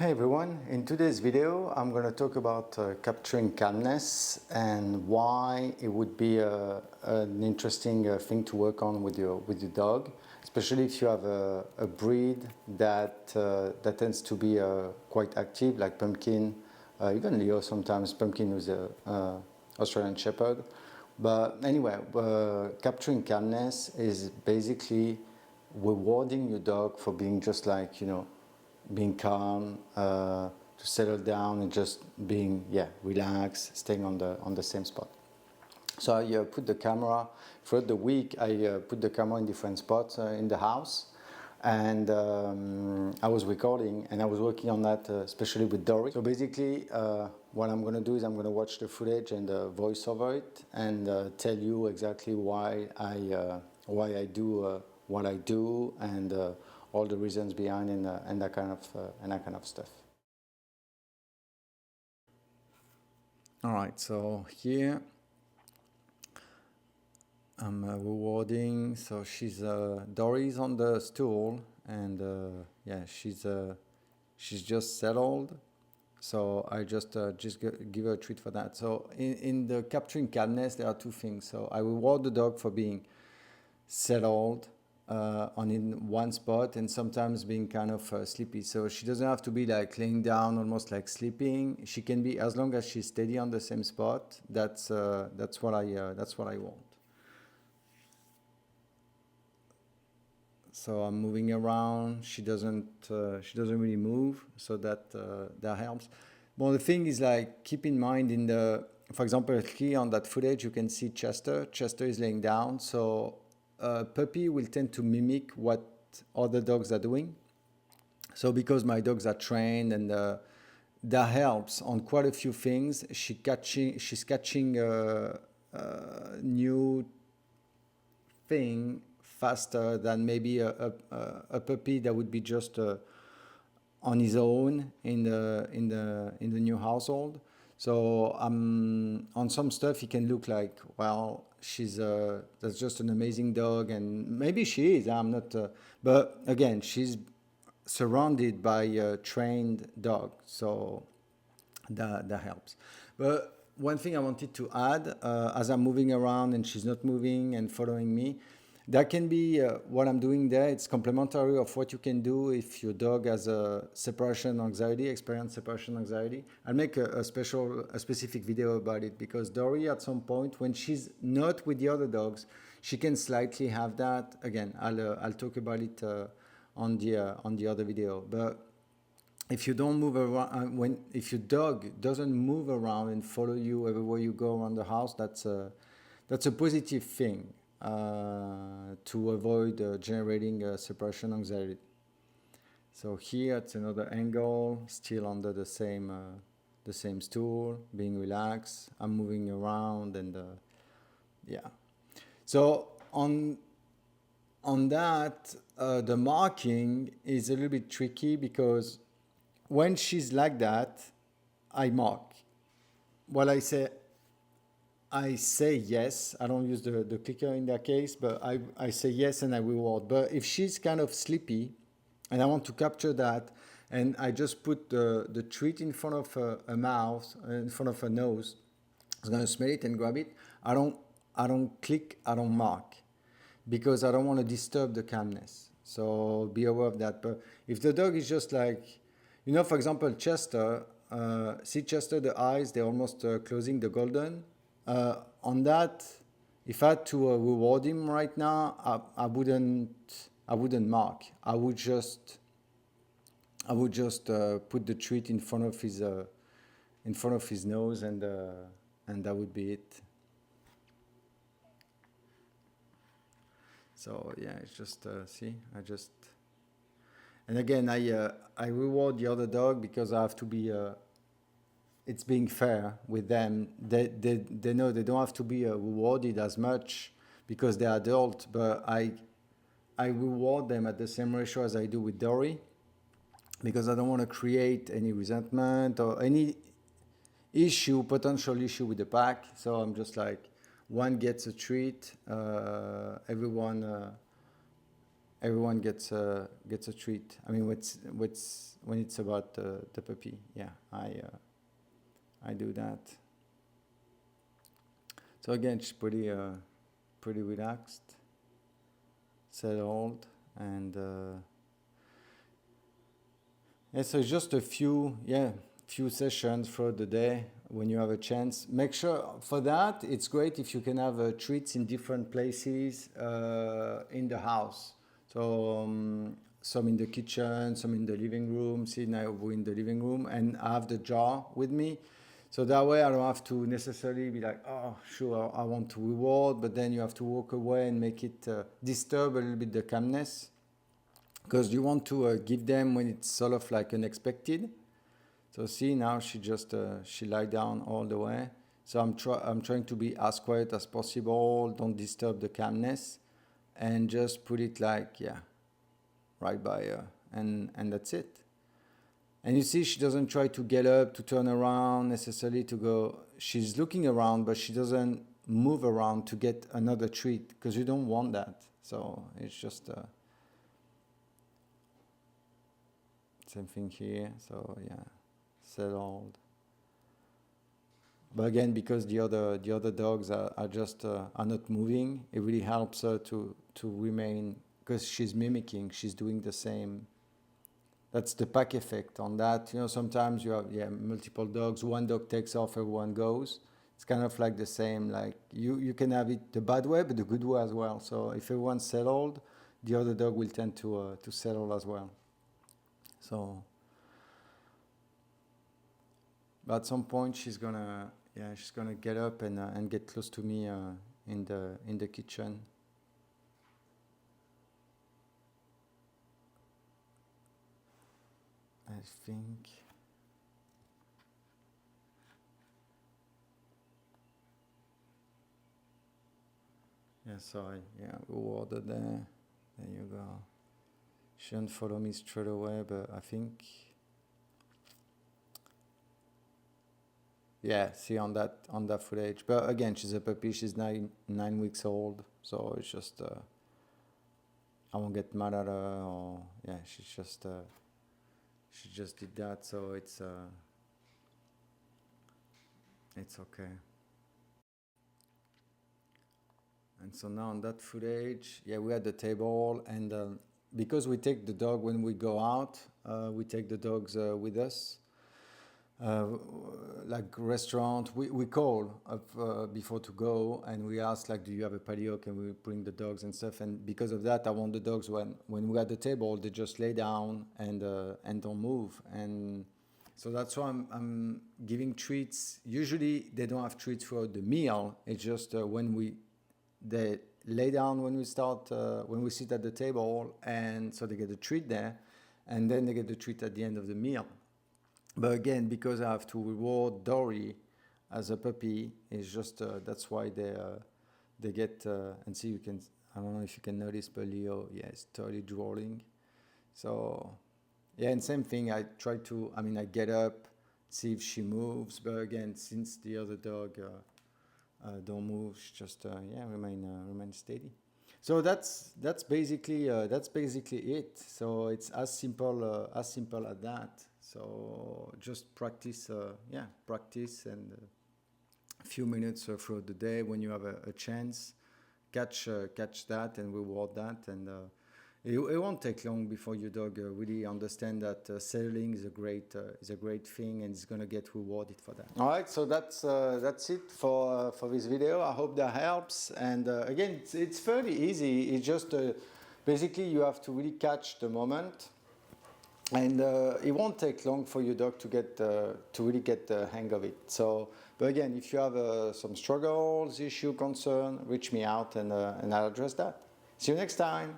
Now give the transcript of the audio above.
Hey everyone, in today's video I'm going to talk about capturing calmness and why it would be an interesting thing to work on with your dog, especially if you have a breed that tends to be quite active, like Pumpkin, even Leo sometimes. Pumpkin is a Australian Shepherd. But anyway, capturing calmness is basically rewarding your dog for being just like, being calm, to settle down and just being, relaxed, staying on the same spot. So I put the camera, throughout the week, I put the camera in different spots in the house. And I was recording and I was working on that, especially with Dory. So basically, what I'm going to do is I'm going to watch the footage and voice over it and tell you exactly why I do what I do and all the reasons behind and that kind of stuff. All right, so here I'm rewarding. So Dory's on the stool, and she's just settled. So I just give her a treat for that. So in the capturing calmness, there are two things. So I reward the dog for being settled in one spot and sometimes being kind of sleepy. So she doesn't have to be like laying down, almost like sleeping. She can be, as long as she's steady on the same spot. That's what I want. So I'm moving around. She doesn't really move, so that helps. Well, the thing is, like, keep in mind for example, here on that footage, you can see Chester. Chester is laying down, so puppy will tend to mimic what other dogs are doing. So because my dogs are trained and that helps on quite a few things. She's catching a new thing faster than maybe a puppy that would be just on his own in the new household. So on some stuff, he can look like, well, that's just an amazing dog, and maybe she is. I'm not, but again, she's surrounded by a trained dog, so that helps. But one thing I wanted to add, as I'm moving around and she's not moving and following me, that can be what I'm doing there. It's complementary of what you can do if your dog has a experience separation anxiety. I'll make a specific video about it, because Dory, at some point, when she's not with the other dogs, she can slightly have that. Again, I'll talk about it on the other video. But if you don't move around, if your dog doesn't move around and follow you everywhere you go around the house, that's a positive thing to avoid generating separation anxiety. So here it's another angle, still under the same stool, being relaxed. I'm moving around and So on that, the marking is a little bit tricky, because when she's like that, I mark. Well, I say yes. I don't use the clicker in that case, but I say yes and I reward. But if she's kind of sleepy and I want to capture that, and I just put the treat in front of a mouth, in front of her nose, it's going to smell it and grab it. I don't click, I don't mark, because I don't want to disturb the calmness. So be aware of that. But if the dog is just like, for example, Chester, see Chester, the eyes, they're almost closing, the golden. On that, if I had to reward him right now, I wouldn't mark. I would just put the treat in front of his nose, and that would be it. So yeah, it's just and again, I reward the other dog, because I have to be. It's being fair with them. They know they don't have to be rewarded as much because they're adult, but I reward them at the same ratio as I do with Dory, because I don't want to create any resentment or any potential issue with the pack. So I'm just like, one gets a treat, everyone everyone gets a treat. I mean, when it's about the puppy, yeah, I do that. So again, she's pretty relaxed, settled, and yeah. So just a few sessions throughout the day when you have a chance. Make sure for that it's great if you can have treats in different places in the house. So some in the kitchen, some in the living room. See, now we're in the living room, and I have the jar with me. So that way I don't have to necessarily be like, oh, sure, I want to reward, but then you have to walk away and make it disturb a little bit the calmness, because you want to give them when it's sort of like unexpected. So see, now she just she lie down all the way. So I'm trying to be as quiet as possible, don't disturb the calmness, and just put it like, right by her, and that's it. And you see, she doesn't try to get up, to turn around necessarily, to go. She's looking around, but she doesn't move around to get another treat, because you don't want that. So it's just same thing here. So yeah, settled. But again, because the other dogs are just are not moving, it really helps her to remain, because she's mimicking, she's doing the same. That's the pack effect on that. You know, sometimes you have multiple dogs. One dog takes off, everyone goes. It's kind of like the same. Like you can have it the bad way, but the good way as well. So if everyone's settled, the other dog will tend to settle as well. So, but at some point she's gonna get up and get close to me in the kitchen. I think. Yeah, sorry. Yeah, rewarded there. There you go. She didn't follow me straight away, but I think. Yeah, see on that footage. But again, she's a puppy. She's 9 weeks old, so it's just I won't get mad at her. Or yeah, she just did that, so it's okay. And so now on that footage, yeah, we're at the table, and because we take the dog when we go out, we take the dogs with us. Like restaurant, we call before to go, and we ask like, do you have a patio? Can we bring the dogs and stuff? And because of that, I want the dogs when we're at the table, they just lay down and don't move. And so that's why I'm giving treats. Usually they don't have treats throughout the meal. It's just when they lay down when we start when we sit at the table, and so they get a treat there, and then they get the treat at the end of the meal. But again, because I have to reward Dory as a puppy, it's just that's why they get and see, you can, I don't know if you can notice, but Leo, yeah, is totally drooling. So yeah, and same thing. I get up, see if she moves, but again, since the other dog don't move, she just remain steady. So that's basically it. So it's as simple as that. So just practice, practice, and a few minutes throughout the day when you have a chance, catch that and reward that, and it won't take long before your dog really understand that settling is a great thing, and is gonna get rewarded for that. All right, so that's it for this video. I hope that helps. And again, it's fairly easy. It's just basically you have to really catch the moment. And it won't take long for your dog to really get the hang of it. So, but again, if you have some struggles, issue, concern, reach me out, and I'll address that. See you next time.